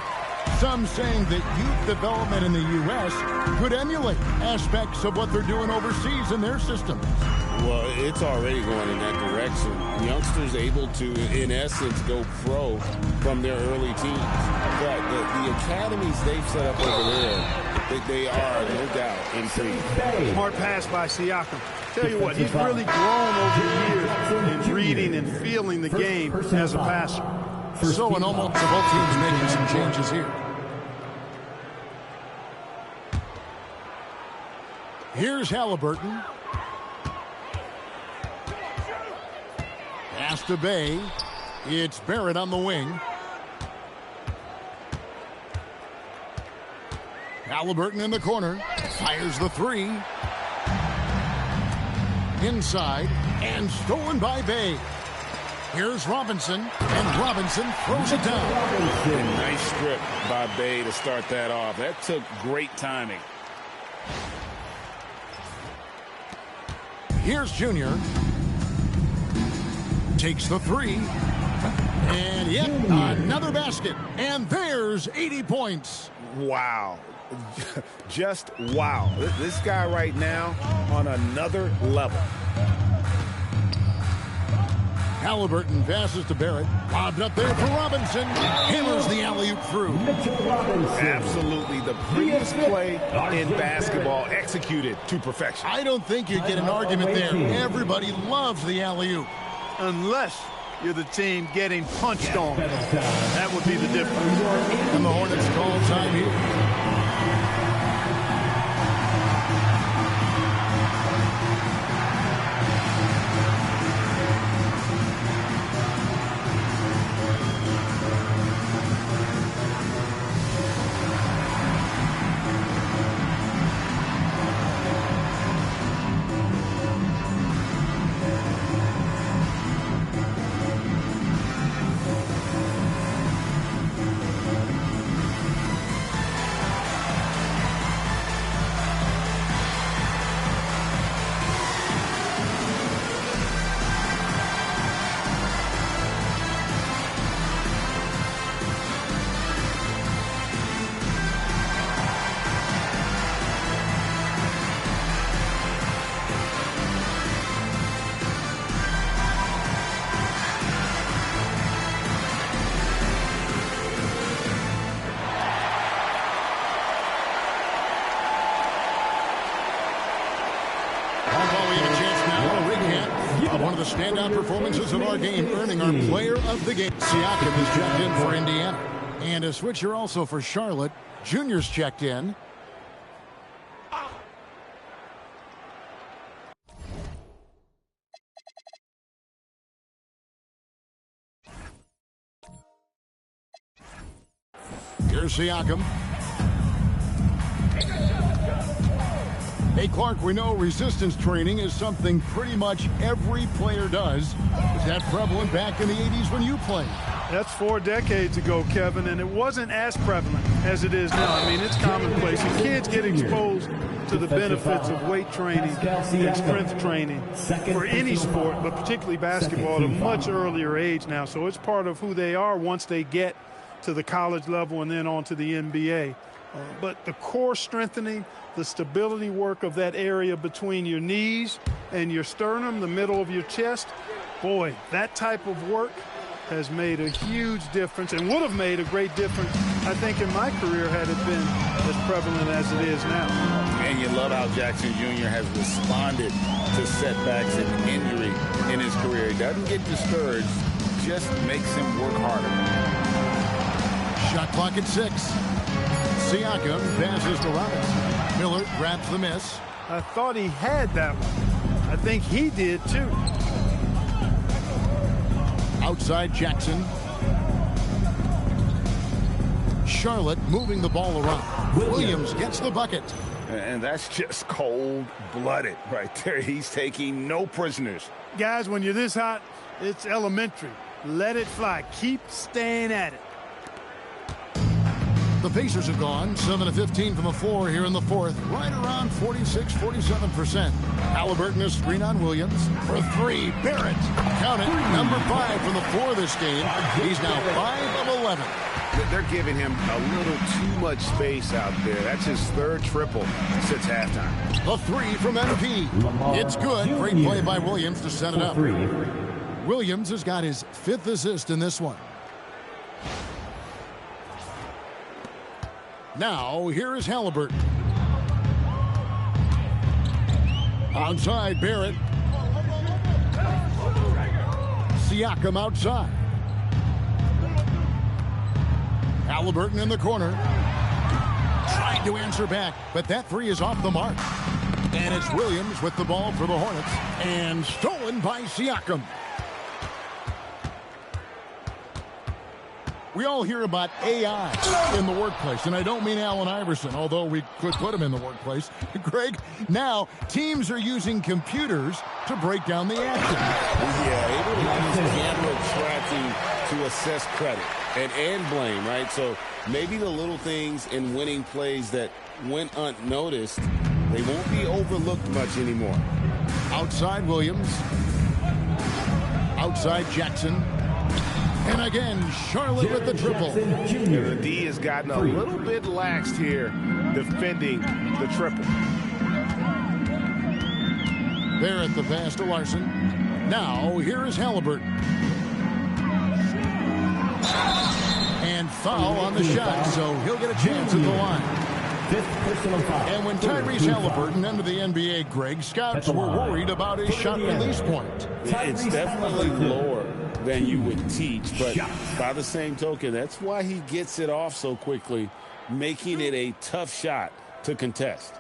Some saying that youth development in the U.S. could emulate aspects of what they're doing overseas in their systems. Well, it's already going in that direction. Youngsters able to, in essence, go pro from their early teens. But the academies they've set up over there, they are, no doubt, intriguing. Smart pass by Siakam. Tell you what, he's really grown over the years in reading and feeling the game as a passer. So in almost both teams making some changes here. Here's Halliburton. Pass to Bay. It's Barrett on the wing. Halliburton in the corner. Fires the 3. Inside. And stolen by Bay. Here's Robinson. And Robinson throws it down. Nice strip by Bay to start that off. That took great timing. Here's Junior. Takes the 3. And yet another basket. And there's 80 points. Wow. Just wow. This guy right now on another level. Halliburton passes to Barrett. Lobbed up there for Robinson. Hammers the alley-oop through. Absolutely the prettiest play in basketball, executed to perfection. I don't think you get an argument there. Everybody loves the alley-oop. Unless you're the team getting punched on. That would be the difference. And the Hornets call time here. One of the standout performances of our game, earning our player of the game. Siakam is checked in for Indiana. And a switcher also for Charlotte. Junior's checked in. Here's Siakam. Hey, Clark, we know resistance training is something pretty much every player does. Was that prevalent back in the 80s when you played? That's 4 decades ago, Kevin, and it wasn't as prevalent as it is now. I mean, it's commonplace. And kids get exposed to the benefits of weight training and strength training for any sport, but particularly basketball, at a much earlier age now. So it's part of who they are once they get to the college level and then on to the NBA. But the core strengthening, the stability work of that area between your knees and your sternum, the middle of your chest, boy, that type of work has made a huge difference and would have made a great difference, I think, in my career had it been as prevalent as it is now. And you love how Jackson Jr. has responded to setbacks and injury in his career. He doesn't get discouraged, just makes him work harder. Shot clock at 6. Siakam passes to Robinson. Miller grabs the miss. I thought he had that one. I think he did too. Outside Jackson. Charlotte moving the ball around. Williams gets the bucket. And that's just cold-blooded right there. He's taking no prisoners. Guys, when you're this hot, it's elementary. Let it fly. Keep staying at it. The Pacers have gone 7 of 15 from the floor here in the fourth, right around 46-47%. Halliburton is screen on Williams for 3. Barrett, count it, number 5 from the floor this game. He's now 5 of 11. They're giving him a little too much space out there. That's his 3rd triple since halftime. The 3 from MP. It's good. Great play by Williams to set it up. Williams has got his 5th assist in this one. Now, here is Halliburton. Outside, Barrett. Siakam outside. Halliburton in the corner. Tried to answer back, but that 3 is off the mark. And it's Williams with the ball for the Hornets. And stolen by Siakam. We all hear about AI in the workplace, and I don't mean Allen Iverson, although we could put him in the workplace. Greg, now teams are using computers to break down the action. Yeah, able to use camera tracking to assess credit and blame, right? So maybe the little things in winning plays that went unnoticed, they won't be overlooked much anymore. Outside Williams. Outside Jackson. And again, Charlotte with the triple. The D has gotten a little bit laxed here defending the triple. Barrett the pass to Larson. Now, here is Halliburton. And foul on the shot, so he'll get a chance at the line. And when Tyrese Halliburton entered the NBA, Greg, scouts were worried about his shot release point. It's definitely lower than you would teach, but by the same token, that's why he gets it off so quickly, making it a tough shot to contest.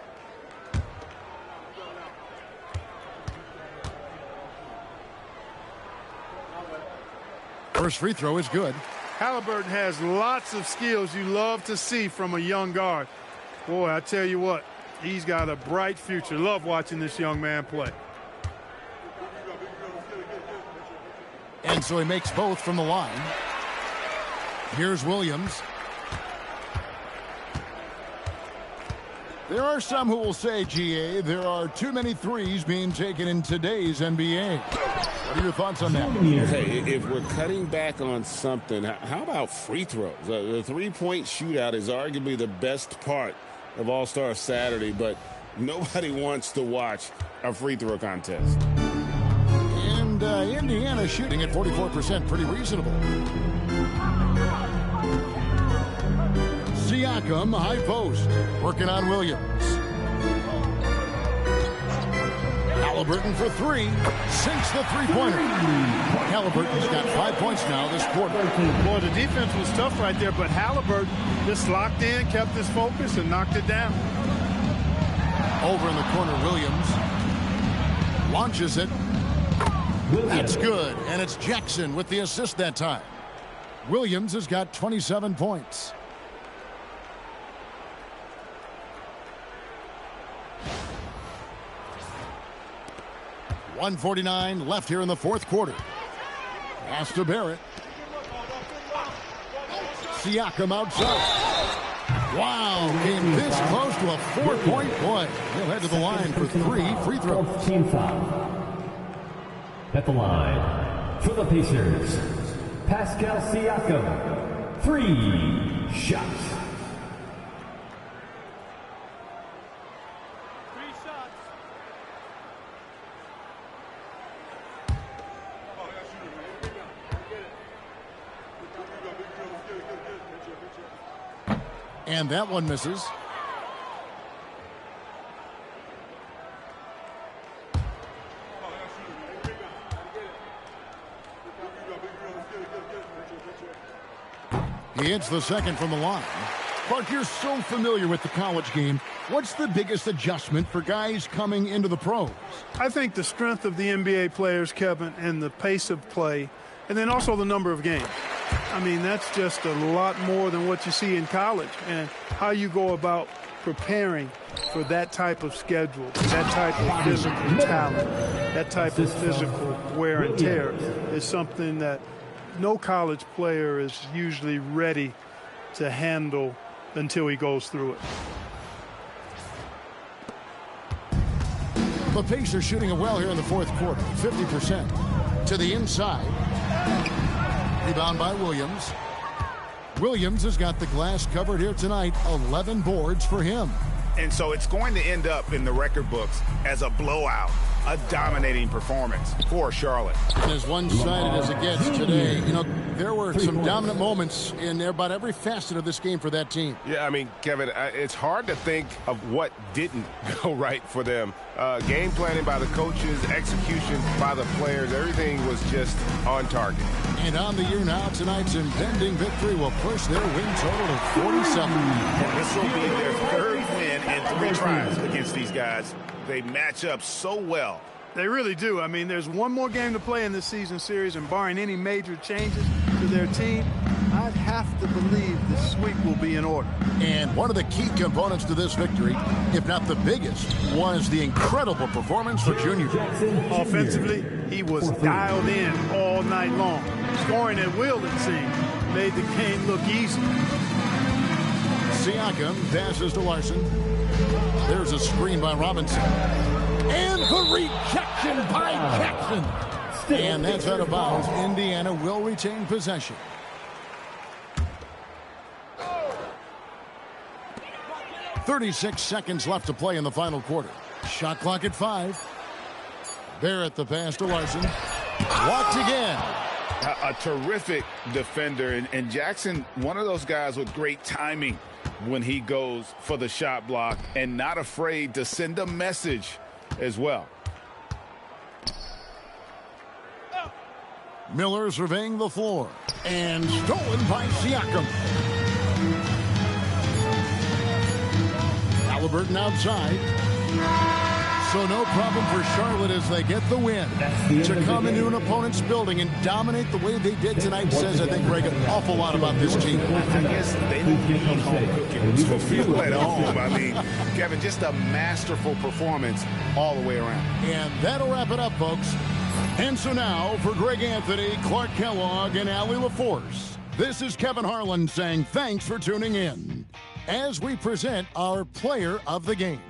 First free throw is good. Halliburton has lots of skills you love to see from a young guard. Boy, I tell you what, he's got a bright future. Love watching this young man play. And so he makes both from the line. Here's Williams. There are some who will say, GA, there are too many threes being taken in today's NBA. What are your thoughts on that? Hey, if we're cutting back on something, how about free throws? The three-point shootout is arguably the best part of All-Star Saturday, but nobody wants to watch a free throw contest. And Indiana shooting at 44%, pretty reasonable. Siakam, high post, working on Williams. Halliburton for 3, sinks the three-pointer. Halliburton's got 5 points now this quarter. Boy, the defense was tough right there, but Halliburton just locked in, kept his focus, and knocked it down. Over in the corner, Williams launches it. That's good, and it's Jackson with the assist that time. Williams has got 27 points. .149 left here in the fourth quarter. Pass to Barrett. Siakam outside. Wow, came this close to a 4-point play. He'll head to the line for 3 free throws. Team foul. At the line for the Pacers, Pascal Siakam, 3 shots. And that one misses. He hits the second from the line. Clark, you're so familiar with the college game. What's the biggest adjustment for guys coming into the pros? I think the strength of the NBA players, Kevin, and the pace of play, and then also the number of games. I mean, that's just a lot more than what you see in college, and how you go about preparing for that type of schedule, that type of physical talent, that type of physical wear and tear is something that no college player is usually ready to handle until he goes through it. The Pacers shooting it well here in the fourth quarter, 50%. To the inside. Rebound by Williams. Williams has got the glass covered here tonight. 11 boards for him. And so it's going to end up in the record books as a blowout, a dominating performance for Charlotte. As one-sided as it gets today, you know, there were some dominant moments in about every facet of this game for that team. Yeah, I mean, Kevin, it's hard to think of what didn't go right for them. Game planning by the coaches, execution by the players, everything was just on target. And on the year now, tonight's impending victory will push their win total to 47. And this will be their third win in 3 tries against these guys. They match up so well. They really do. I mean, there's one more game to play in this season series, and barring any major changes to their team, I'd have to believe the sweep will be in order. And one of the key components to this victory, if not the biggest, was the incredible performance for Junior. Offensively, he was dialed in all night long. Scoring at will, it seemed, made the game look easy. Siakam passes to Larson. There's a screen by Robinson. And the rejection by Jackson. And that's out of bounds. Indiana will retain possession. .36 seconds left to play in the final quarter. Shot clock at 5. Barrett the pass to Larson. Blocked again. A terrific defender. And Jackson, one of those guys with great timing when he goes for the shot block and not afraid to send a message as well. Miller surveying the floor. And stolen by Siakam. Halliburton outside. So no problem for Charlotte as they get the win. To come into an opponent's building and dominate the way they did tonight says, I think, Greg, an awful lot about this team. I guess they don't need home cooking to feel at home. I mean, Kevin, just a masterful performance all the way around. And that'll wrap it up, folks. And so now, for Greg Anthony, Clark Kellogg, and Allie LaForce, this is Kevin Harlan saying thanks for tuning in as we present our player of the game.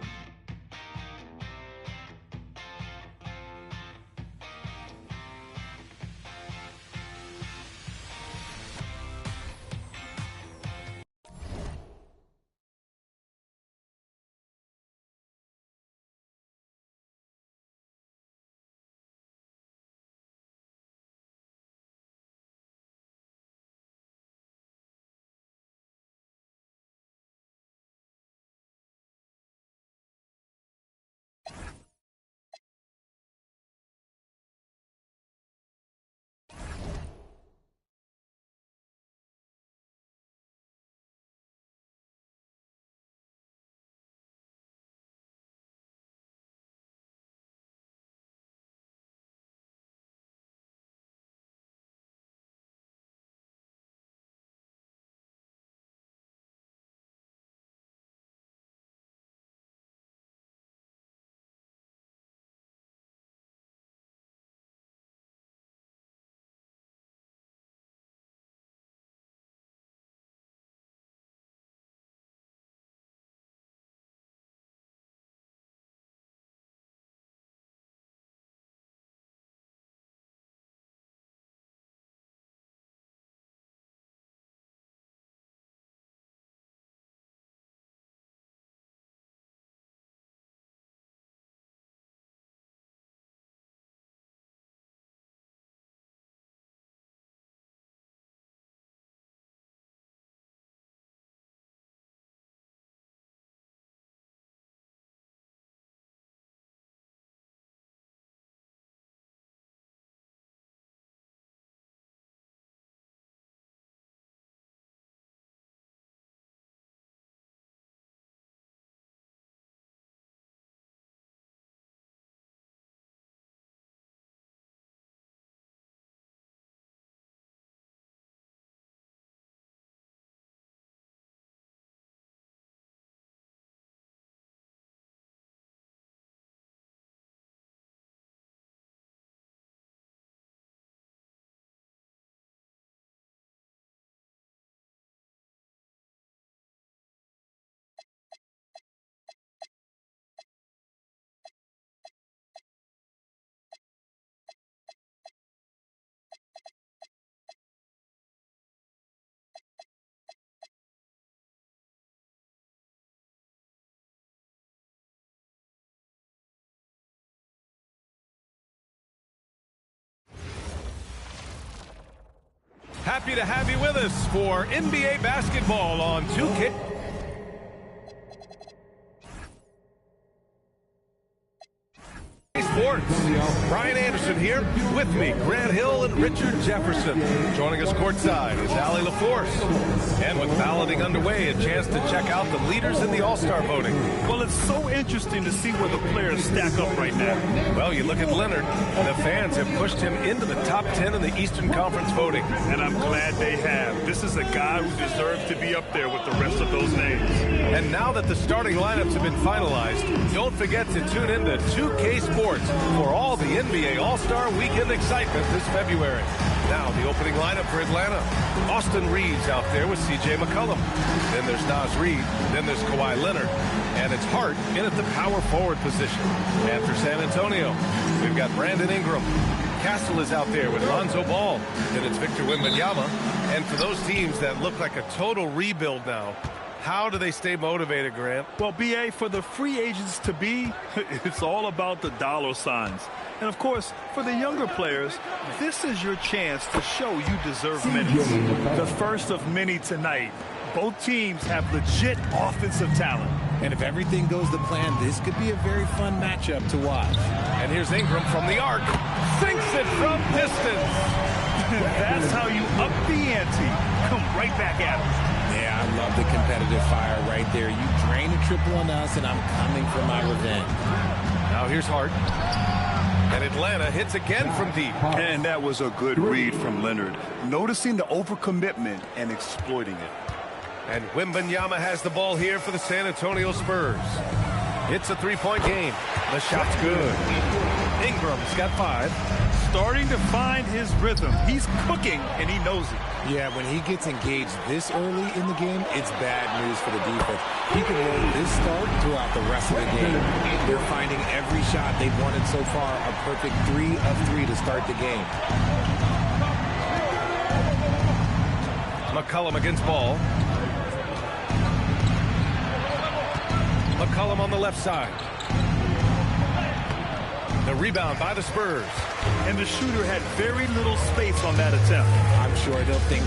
happy to have you with us for NBA basketball on 2K. Sports. Brian Anderson here with me, Grant Hill and Richard Jefferson. Joining us courtside is Allie LaForce. And with balloting underway, a chance to check out the leaders in the All-Star voting. Well, it's so interesting to see where the players stack up right now. Well, you look at Leonard. The fans have pushed him into the top 10 in the Eastern Conference voting. And I'm glad they have. This is a guy who deserves to be up there with the rest of those names. And now that the starting lineups have been finalized, don't forget to tune in to 2K Sports for all the NBA All-Star Weekend excitement this February. Now, the opening lineup for Atlanta. Austin Reeves out there with C.J. McCollum. Then there's Naz Reid. Then there's Kawhi Leonard. And it's Hart in at the power forward position. And for San Antonio, we've got Brandon Ingram. Castle is out there with Lonzo Ball. Then it's Victor Wembanyama. And for those teams that look like a total rebuild now, how do they stay motivated, Grant? Well, B.A., for the free agents to be, it's all about the dollar signs. And, of course, for the younger players, this is your chance to show you deserve minutes. The first of many tonight. Both teams have legit offensive talent. And if everything goes to plan, this could be a very fun matchup to watch. And here's Ingram from the arc. Sinks it from distance. That's how you up the ante. Come right back at us. Yeah, I love the competitive fire right there. You drain a triple on us, and I'm coming for my revenge. Now here's Hart. And Atlanta hits again from deep. And that was a good read from Leonard. Noticing the overcommitment and exploiting it. And Wembanyama has the ball here for the San Antonio Spurs. It's a three-point game. The shot's good. Ingram's got 5. Starting to find his rhythm. He's cooking, and he knows it. Yeah, when he gets engaged this early in the game, it's bad news for the defense. He can roll this start throughout the rest of the game. They're finding every shot they've wanted so far a perfect 3 of 3 to start the game. McCollum against Ball. McCollum on the left side. The rebound by the Spurs. And the shooter had very little space on that attempt. I'm sure they'll think